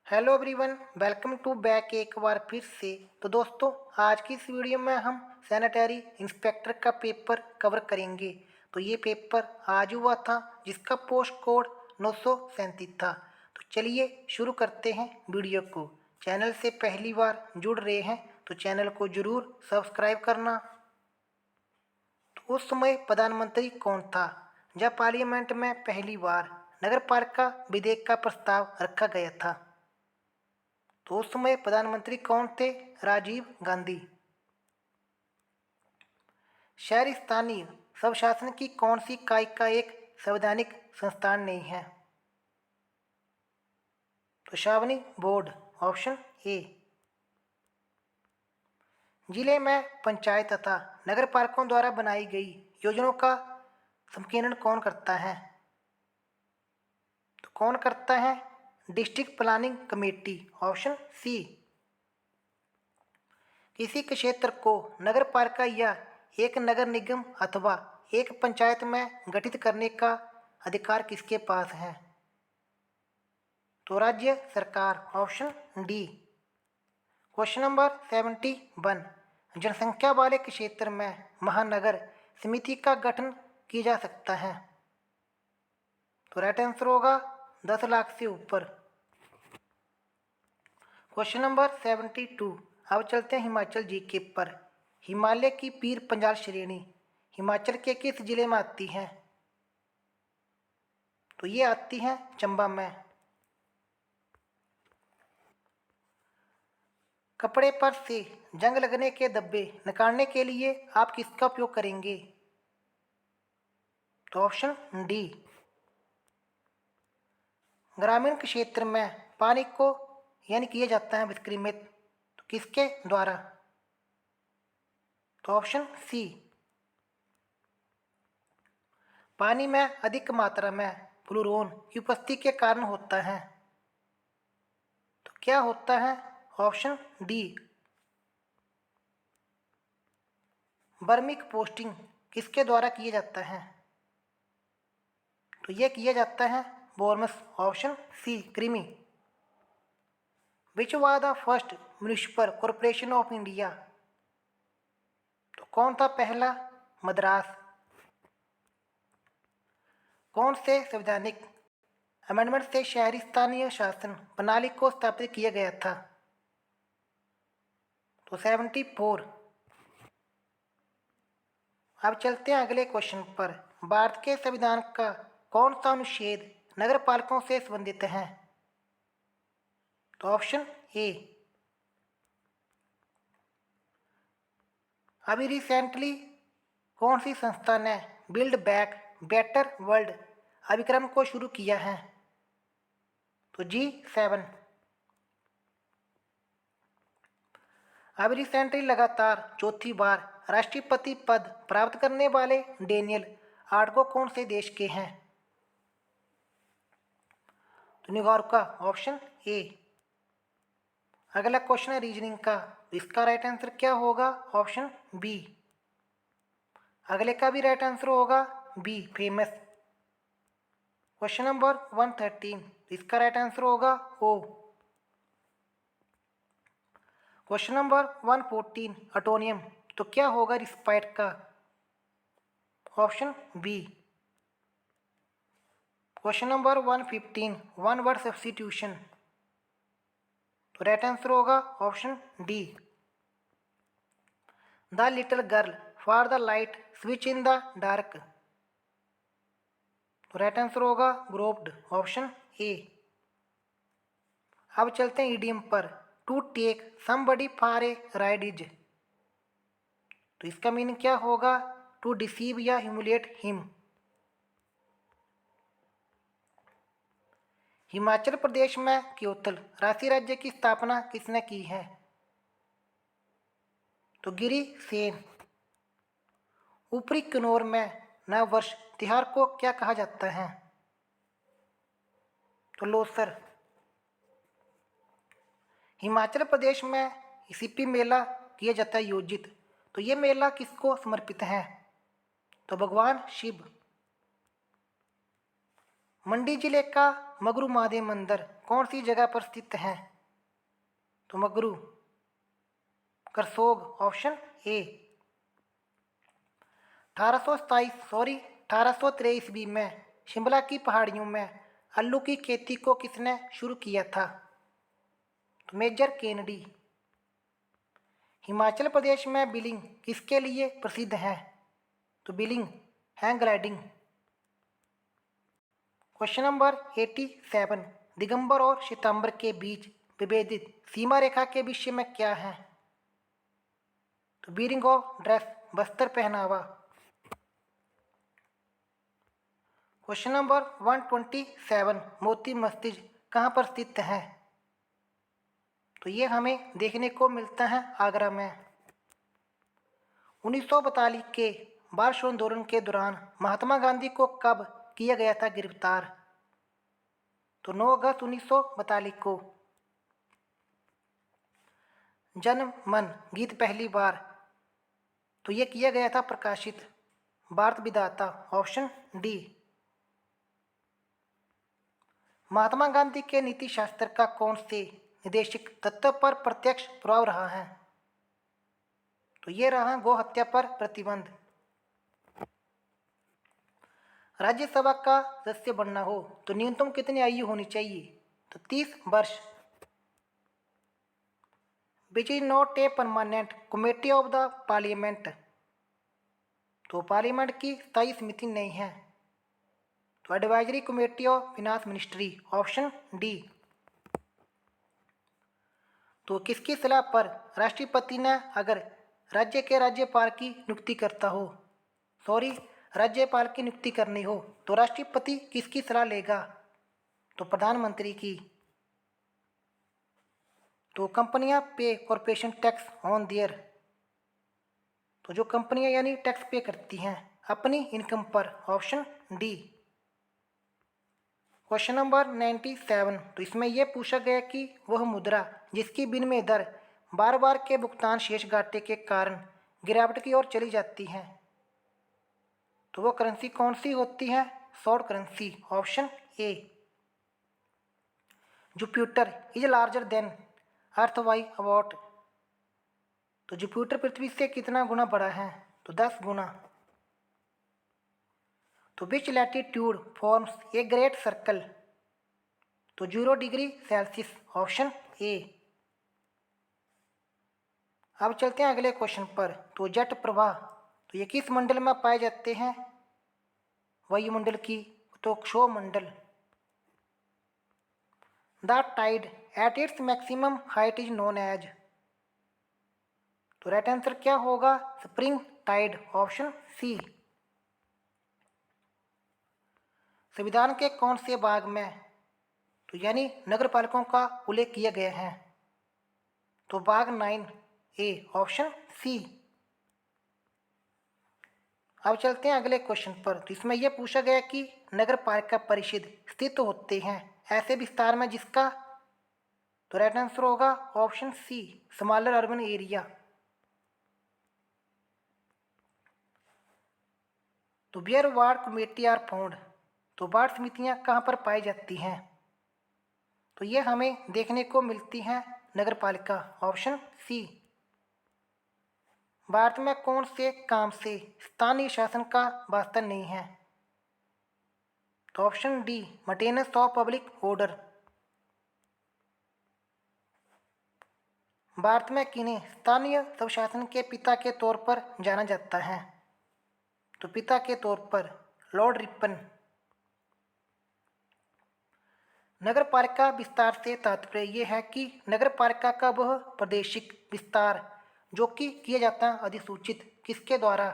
Hello everyone, welcome to back एक बार फिर से। तो दोस्तों, आज की इस वीडियो में हम सैनिटरी इंस्पेक्टर का पेपर कवर करेंगे। तो ये पेपर आज हुआ था, जिसका पोस्ट कोड 937 था। तो चलिए शुरू करते हैं वीडियो को। चैनल से पहली बार जुड़ रहे हैं तो चैनल को जरूर सब्सक्राइब करना। तो उस समय प्रधानमंत्री कौन था जब पार्लियामेंट में पहली बार नगर पालिका विधेयक का प्रस्ताव रखा गया था? तो उस समय प्रधानमंत्री कौन थे? राजीव गांधी। शहरी स्थानीय स्वशासन की कौन सी इकाई का एक संवैधानिक संस्थान नहीं है? तो छावनी बोर्ड, ऑप्शन ए। जिले में पंचायत तथा नगर पालिकाओं द्वारा बनाई गई योजनाओं का संकीर्ण कौन करता है? तो कौन करता है? District planning committee, option C. किसी क्षेत्र को नगर पालिका या एक नगर निगम अथवा एक पंचायत में गठित करने का अधिकार किसके पास है? तो राज्य सरकार, ऑप्शन डी। Question number 71। जनसंख्या वाले क्षेत्र में महानगर समिति का गठन किया जा सकता है? तो राइट आंसर होगा 10 लाख से ऊपर। Question number 72। अब चलते हैं हिमाचल जीके पर। हिमालय की पीर पंजाल श्रेणी हिमाचल के किस जिले में आती है? तो ये आती है चंबा में। कपड़े पर से जंग लगने के धब्बे निकालने के लिए आप किसका उपयोग करेंगे? तो ऑप्शन डी। ग्रामीण क्षेत्र में पानी को यानी किया जाता है विस्क्रीमित, तो किसके द्वारा? तो ऑप्शन सी। पानी में अधिक मात्रा में फ्लोरोन की उपस्थिति के कारण होता है। तो क्या होता है? Option D. वर्मी कंपोस्टिंग किसके द्वारा किया जाता है? तो यह किया जाता है बोरमस, ऑप्शन सी, कृमि। Which was the first municipal corporation of India? तो कौन था पहला? मद्रास। कौन से संवैधानिक अमेंडमेंट से शहरी स्थानीय शासन प्रणाली को स्थापित किया गया था? तो 74। अब चलते हैं अगले क्वेश्चन पर। भारत के संविधान का कौन सा अनुच्छेद नगर पालिकाओं से संबंधित है? तो ऑप्शन ए। अभी रिसेंटली कौन सी संस्था ने बिल्ड बैक बेटर वर्ल्ड अभिक्रम को शुरू किया है? तो G7। अभी रिसेंटली लगातार चौथी बार राष्ट्रपति पद प्राप्त करने वाले डेनियल आर्गो कौन से देश के हैं? तो निगारका, ऑप्शन ए। अगला क्वेश्चन है रीजनिंग का। इसका राइट आंसर क्या होगा? Option B. अगले का भी राइट आंसर होगा बी, फेमस। Question number 113। इसका राइट आंसर होगा ओ। Question number 114, अटोनियम। तो क्या होगा रिस्पाइट का? Option B. Question number 115, one word substitution. तो राइट आंसर होगा option D. The little girl for the light switch in the dark. तो राइट आंसर होगा ग्रोप्ड, ऑप्शन ए। अब चलते हैं ईडियम पर। To take somebody for a ride is. तो इसका मीनिंग क्या होगा? टू डिसीव या ह्यूमिलिएट हिम। हिमाचल प्रदेश में क्योथल राशि राज्य की स्थापना किसने की है? तो गिरी सेन। ऊपरी किन्नौर में नव वर्ष त्योहार को क्या कहा जाता है? तो लोसर। हिमाचल प्रदेश में सीपी मेला किया जाता है योजित। तो ये मेला किसको समर्पित है? तो भगवान शिव। मंडी जिले का मगरू महादेव मंदिर कौन सी जगह पर स्थित है? तो मगरू करसोग, ऑप्शन ए। 1823 ईस्वी में शिमला की पहाड़ियों में आलू की खेती को किसने शुरू किया था? तो मेजर केनेडी। हिमाचल प्रदेश में बिलिंग किसके लिए प्रसिद्ध है? तो billing hang gliding. Question number 87, Digambar और श्वेतांबर के बीच विभेदित सीमा रेखा के विषय में क्या है? तो बीरिंग ऑफ ड्रेस, बस्तर पहनावा। क्वेश्चन नंबर 127, मोती मस्जिद कहाँ पर स्थित है? तो ये हमें देखने को मिलता है आगरा में। 1942 के बाल आंदोलन के दौरान महात्मा गांधी को कब किया गया था गिरफ्तार? तो 9 अगस्त 1942 को। जन मन गीत पहली बार तो ये किया गया था प्रकाशित भारत विधाता, ऑप्शन डी। महात्मा गांधी के नीति शास्त्र का कौन से निर्देशिक तत्व पर प्रत्यक्ष प्रभाव रहा है? तो ये रहा गौ हत्या पर प्रतिबंध। राज्यसभा का सदस्य बनना हो तो न्यूनतम कितनी आयु होनी चाहिए? तो 30 वर्ष। Which is not a permanent committee of the parliament. तो पार्लियामेंट की स्थायी समिति नहीं है। तो advisory committee of finance ministry, option D. तो किसकी सलाह पर राष्ट्रपति ने अगर राज्य के राज्यपाल की नियुक्ति करता हो, राज्यपाल की नियुक्ति करनी हो तो राष्ट्रपति किसकी सलाह लेगा? तो प्रधानमंत्री की। तो कंपनियां पे कॉरपोरेशन टैक्स ऑन देयर। तो जो कंपनियां यानी टैक्स पे करती हैं अपनी इनकम पर, ऑप्शन डी। क्वेश्चन नंबर 97, तो इसमें यह पूछा गया कि वह मुद्रा जिसकी विनिमय दर बार बार के भुगतान शेष घाटे के कारण गिरावट की ओर चली जाती है, तो वो करेंसी कौन सी होती है? Short currency, option A. Jupiter is larger than earth by about. तो जुपिटर पृथ्वी से कितना गुना बड़ा है? तो 10 गुना। तो which latitude forms a great circle? तो 0 डिग्री सेल्सियस, ऑप्शन ए। अब चलते हैं अगले क्वेश्चन पर। तो जट प्रवाह तो ये किस मंडल में पाए जाते हैं? वायुमंडल की। तो क्षोभमंडल। The tide at its maximum height is known as. तो राइट आंसर क्या होगा? Spring tide, option C. संविधान के कौन से भाग में तो यानी नगर पालिकाओं का उल्लेख किया गया है? तो भाग 9 ए, ऑप्शन सी। अब चलते हैं अगले क्वेश्चन पर। तो इसमें यह पूछा गया कि नगर पालिका परिषद स्थित होते हैं ऐसे विस्तार में जिसका तो राइट आंसर होगा option C, smaller urban area. तो where ward committee are found, तो वार्ड समितियां कहाँ पर पाई जाती हैं? तो ये हमें देखने को मिलती हैं नगर पालिका, ऑप्शन सी। भारत में कौन से काम से स्थानीय शासन का वास्ता नहीं है? तो option D, maintenance of public order. Bharat में किन्हें स्थानीय स्वशासन के पिता के तौर पर जाना जाता है? तो पिता के तौर पर लॉर्ड रिपन। नगर पालिका विस्तार से तात्पर्य यह है कि नगर पालिका का वह प्रादेशिक विस्तार जो कि किया जाता है अधिसूचित किसके द्वारा?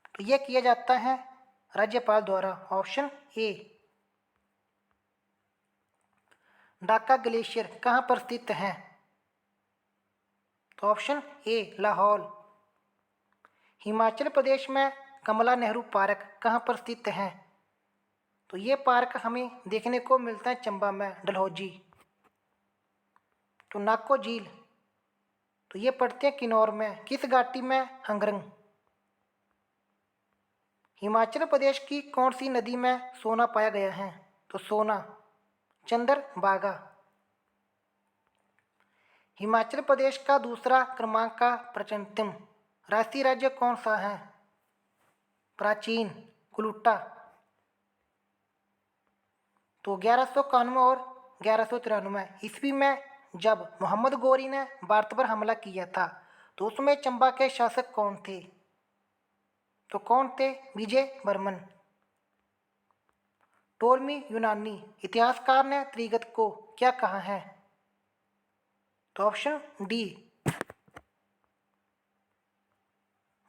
तो यह किया जाता है राज्यपाल द्वारा, ऑप्शन ए। ढाका ग्लेशियर कहाँ पर स्थित है? तो ऑप्शन ए, लाहौल। हिमाचल प्रदेश में कमला नेहरू पार्क कहाँ पर स्थित है? तो ये पार्क हमें देखने को मिलता है चंबा में, डलहौजी। तो नाको झील तो ये पड़ते हैं किन्नौर में, किस घाटी में? हंगरंग। हिमाचल प्रदेश की कौन सी नदी में सोना पाया गया है? तो सोना चंद्रभागा। हिमाचल प्रदेश का दूसरा क्रमांक का प्राचीनतम राष्ट्रीय राज्य कौन सा है? प्राचीन कुलुट्टा। तो 1191 और 1193 ईस्वी में जब मोहम्मद गौरी ने भारत पर हमला किया था तो उसमें चंबा के शासक कौन थे? तो कौन थे? विजय वर्मन। टोलमी यूनानी इतिहासकार ने त्रिगत को क्या कहा है? तो ऑप्शन डी।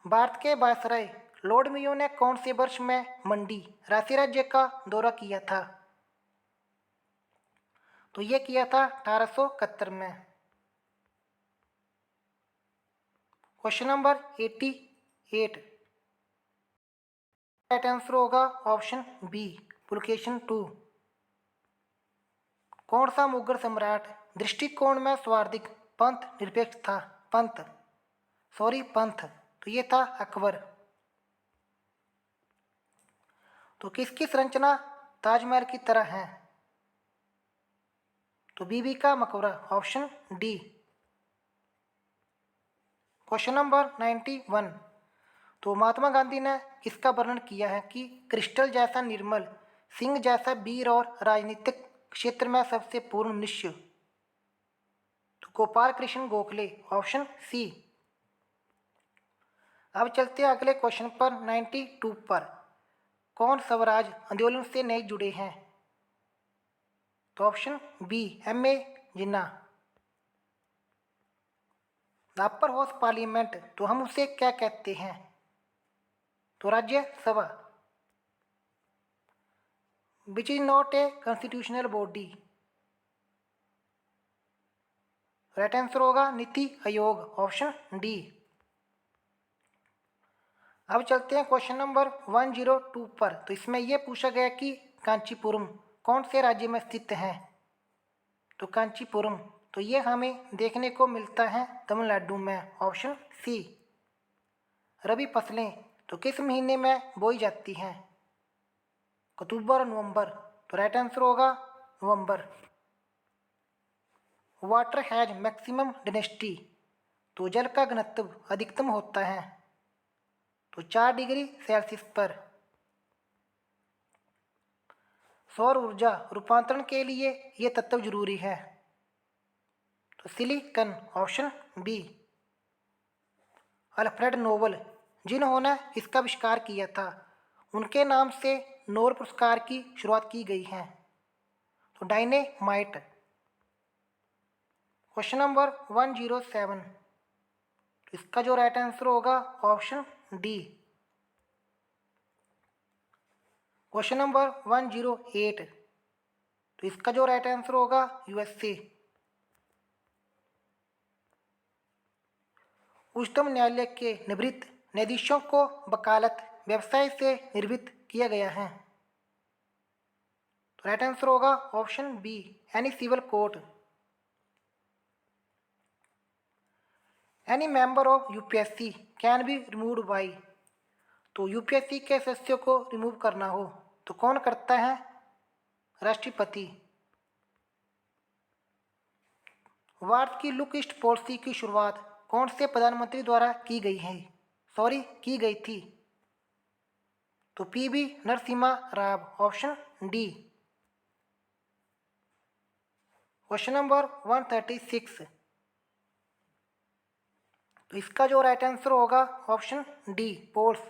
भारत के वायसराय लॉर्ड मेयो ने कौन से वर्ष में मंडी राष्ट्रीय राज्य का दौरा किया था? तो यह किया था 1871 में। Question number 88। राइट आंसर होगा ऑप्शन बी पुलकेशन 2। कौन सा मुगल सम्राट दृष्टिकोण में स्वार्थिक पंथ निरपेक्ष था? पंथ। तो ये था अकबर। तो किसकी संरचना ताजमहल की तरह है? तो बीबी का मकबरा। Option D. Question number 91। तो महात्मा गांधी ने किसका वर्णन किया है कि क्रिस्टल जैसा निर्मल, सिंह जैसा वीर और राजनीतिक क्षेत्र में सबसे पूर्ण मनुष्य? तो गोपाल कृष्ण गोखले। Option C. अब चलते हैं अगले क्वेश्चन पर 92 पर। कौन स्वराज आंदोलन से नहीं जुड़े हैं? तो ऑप्शन बी M.A. जिन्ना। अपर हाउस पार्लियामेंट तो हम उसे क्या कहते हैं? तो Rajya Sabha. Which is not a constitutional body. Right answer होगा नीति आयोग। Option D. अब चलते हैं क्वेश्चन नंबर 102 पर। तो इसमें यह पूछा गया कि कांचीपुरम कौन से राज्य में स्थित है? तो कांचीपुरम तो ये हमें देखने को मिलता है तमिलनाडु में। Option C. रबी फसलें तो किस महीने में बोई जाती हैं? अक्टूबर और नवंबर। तो राइट आंसर होगा नवंबर। वाटर हैज मैक्सिमम डेंसिटी तो जल का घनत्व अधिकतम होता है तो 4 डिग्री सेल्सियस पर। सौर ऊर्जा रूपांतरण के लिए यह तत्व जरूरी है तो silicon. Option B. Alfred Nobel जिन्होंने इसका आविष्कार किया था उनके नाम से नोबेल पुरस्कार की शुरुआत की गई है तो डायनेमाइट। Question number 107। इसका जो राइट आंसर होगा ऑप्शन डी। Question number 108। तो इसका जो राइट आंसर होगा USA। उच्चतम न्यायालय के निवृत्त न्यायाधीशों को वकालत व्यवसाय से निवृत्त किया गया है तो राइट आंसर होगा option B any civil court. Any member of UPSC can be removed by. तो UPSC के सदस्यों को रिमूव करना हो तो कौन करता है? राष्ट्रपति। भारत की लुक ईस्ट पॉलिसी की शुरुआत कौन से प्रधानमंत्री द्वारा की गई थी? तो PV Narasimha Rao. Option D. Question number 136। तो इसका जो राइट आंसर होगा ऑप्शन डी पोल्स।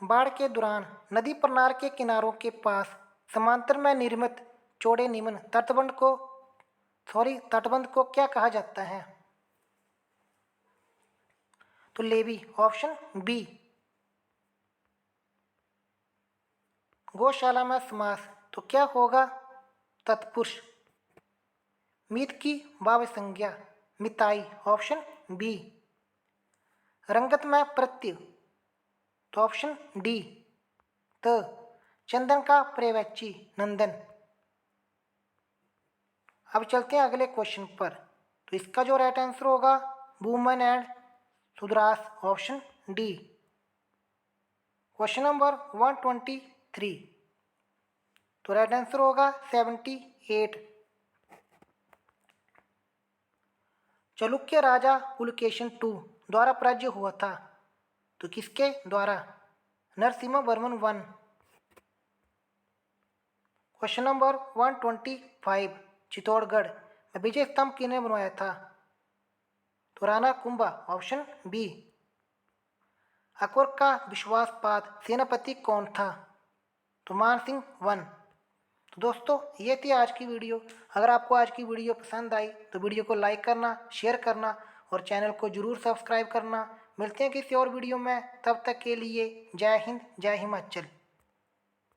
बाढ़ के दौरान नदी प्रणाल के किनारों के पास समांतर में निर्मित चौड़े निम्न तटबंध को क्या कहा जाता है? तो लेवी। Option B. गौशाला में समास तो क्या होगा? तत्पुरुष। मीत की भाव संज्ञा मिताई। Option B. रंगत में प्रत्यय तो ऑप्शन डी त। चंदन का पर्यवेक्षी नंदन। अब चलते हैं अगले क्वेश्चन पर। तो इसका जो राइट आंसर होगा women and Shudras. Option D. Question number 123, तो राइट आंसर होगा 78। चालुक्य राजा पुलकेशन टू द्वारा पराजय हुआ था, तो किसके द्वारा? Narasimha Varman one. Question number 125, Chittorgarh में विजय स्तंभ किसने बनवाया था? तो राणा कुंभा, ऑप्शन बी। अकबर का विश्वासपात सेनापति कौन था? तो मानसिंह वन। तो दोस्तों ये थी आज की वीडियो। अगर आपको आज की वीडियो पसंद आई तो वीडियो को लाइक करना, शेयर करना और चैनल को जरूर सब्सक्राइब करना। मिलते हैं किसी और वीडियो में, तब तक के लिए जय हिंद, जय हिमाचल।